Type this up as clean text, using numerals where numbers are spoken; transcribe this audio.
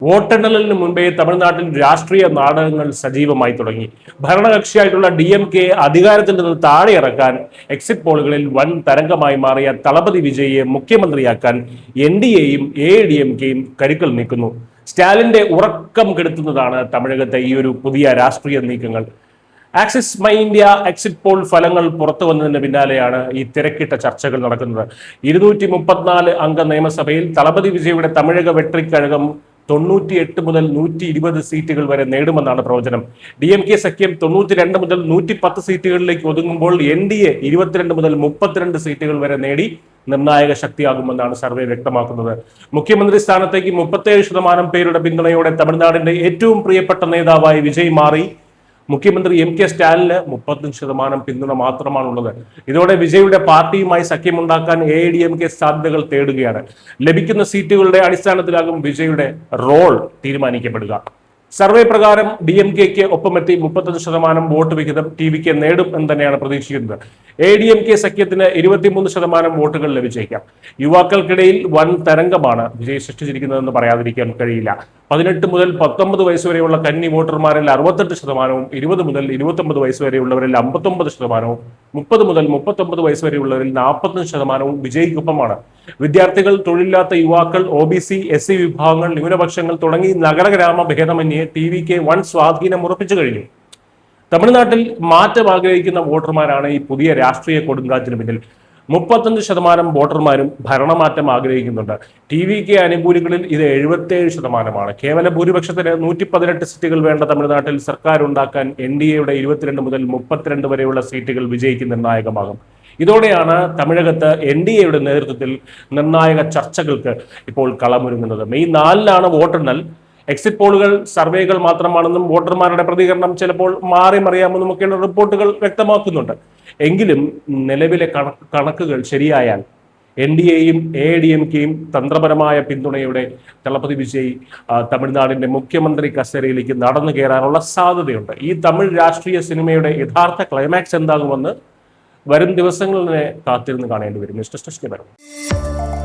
വോട്ടെണ്ണലിന് മുൻപേ തമിഴ്നാട്ടിൽ രാഷ്ട്രീയ നാടകങ്ങൾ സജീവമായി തുടങ്ങി. ഭരണകക്ഷിയായിട്ടുള്ള DMK അധികാരത്തിൽ നിന്ന് താഴെ ഇറക്കാൻ എക്സിറ്റ് പോളുകളിൽ വൻ തരംഗമായി മാറിയ തളപതി വിജയിയെ മുഖ്യമന്ത്രിയാക്കാൻ NDAയും AIADMKയും കരുക്കൾ നീക്കുന്നു. സ്റ്റാലിന്റെ ഉറക്കം കെടുത്തുന്നതാണ് തമിഴകത്തെ ഈ ഒരു പുതിയ രാഷ്ട്രീയ നീക്കങ്ങൾ. Axis my India exit poll ഫലങ്ങൾ പുറത്തു വന്നതിന് പിന്നാലെയാണ് ഈ തിരക്കിട്ട ചർച്ചകൾ നടക്കുന്നത്. 234 അംഗ നിയമസഭയിൽ തളപതി വിജയുടെ തമിഴക വെട്രിക്കഴകം 98 മുതൽ 120 സീറ്റുകൾ വരെ നേടുമെന്നാണ് പ്രവചനം. DMK സഖ്യം 92 മുതൽ 110 സീറ്റുകളിലേക്ക് ഒതുങ്ങുമ്പോൾ NDA 22 മുതൽ 32 സീറ്റുകൾ വരെ നേടി നിർണായക ശക്തിയാകുമെന്നാണ് സർവേ വ്യക്തമാക്കുന്നത്. മുഖ്യമന്ത്രി സ്ഥാനത്തേക്ക് 37% പേരുടെ പിന്തുണയോടെ തമിഴ്നാടിന്റെ ഏറ്റവും പ്രിയപ്പെട്ട നേതാവായി വിജയ് മാറി. മുഖ്യമന്ത്രി MK സ്റ്റാലിന് 35% പിന്തുണ മാത്രമാണുള്ളത്. ഇതോടെ വിജയുടെ പാർട്ടിയുമായി സഖ്യമുണ്ടാക്കാൻ AIADMK സാധ്യതകൾ തേടുകയാണ്. ലഭിക്കുന്ന സീറ്റുകളുടെ അടിസ്ഥാനത്തിലാകും വിജയുടെ റോൾ തീരുമാനിക്കപ്പെടുക. സർവേ പ്രകാരം DMKക്ക് ഒപ്പമെത്തി 35% വോട്ട് വിഹിതം TVK നേടും എന്ന് തന്നെയാണ് പ്രതീക്ഷിക്കുന്നത്. AIADMK സഖ്യത്തിന് 23% വോട്ടുകൾ ലഭിച്ചേക്കാം. യുവാക്കൾക്കിടയിൽ വൻ തരംഗമാണ് വിജയ് സൃഷ്ടിച്ചിരിക്കുന്നതെന്ന് പറയാതിരിക്കാൻ കഴിയില്ല. 18 മുതൽ 19 വയസ്സ് വരെയുള്ള കന്നി വോട്ടർമാരിൽ 68%, 20 മുതൽ 29 വയസ്സ് വരെയുള്ളവരിൽ 59%, 30 മുതൽ 39 വയസ്സ് വരെയുള്ളവരിൽ 45% വിജയിക്കൊപ്പമാണ്. വിദ്യാർത്ഥികൾ, തൊഴിലില്ലാത്ത യുവാക്കൾ, OBC, SC വിഭാഗങ്ങൾ, ന്യൂനപക്ഷങ്ങൾ തുടങ്ങി നഗരഗ്രാമ ഭേദമന്യേ TVK വൻ സ്വാധീനം ഉറപ്പിച്ചു കഴിഞ്ഞു. തമിഴ്നാട്ടിൽ മാറ്റം ആഗ്രഹിക്കുന്ന വോട്ടർമാരാണ് ഈ പുതിയ രാഷ്ട്രീയ കൊടുങ്കാറ്റിന് പിന്നിൽ. 35% വോട്ടർമാരും ഭരണമാറ്റം ആഗ്രഹിക്കുന്നുണ്ട്. TVK അനുകൂലികളിൽ ഇത് 77%. കേവല ഭൂരിപക്ഷത്തിന് 118 സീറ്റുകൾ വേണ്ട തമിഴ്നാട്ടിൽ സർക്കാർ ഉണ്ടാക്കാൻ NDAയുടെ 22 മുതൽ 32 വരെയുള്ള സീറ്റുകൾ വിജയിക്ക് നിർണായകമാകും. ഇതോടെയാണ് തമിഴകത്ത് NDAയുടെ നേതൃത്വത്തിൽ നിർണായക ചർച്ചകൾക്ക് ഇപ്പോൾ കളമൊരുങ്ങുന്നത്. മെയ് 4-നാണ് വോട്ടെണ്ണൽ. എക്സിറ്റ് പോളുകൾ സർവേകൾ മാത്രമാണെന്നും വോട്ടർമാരുടെ പ്രതികരണം ചിലപ്പോൾ മാറി മറിയാമെന്നും ഒക്കെയുള്ള റിപ്പോർട്ടുകൾ വ്യക്തമാക്കുന്നുണ്ട്. എങ്കിലും നിലവിലെ കണക്കുകൾ ശരിയായാൽ NDAയും AIADMKയും തന്ത്രപരമായ പിന്തുണയോടെ തളപതി വിജയ് തമിഴ്നാടിന്റെ മുഖ്യമന്ത്രി കസേരയിലേക്ക് നടന്നു കയറാനുള്ള സാധ്യതയുണ്ട്. ഈ തമിഴ് രാഷ്ട്രീയ സിനിമയുടെ യഥാർത്ഥ ക്ലൈമാക്സ് എന്താകുമെന്ന് വരും ദിവസങ്ങളിൽ കാത്തിരുന്ന് കാണേണ്ടി വരും. News desk.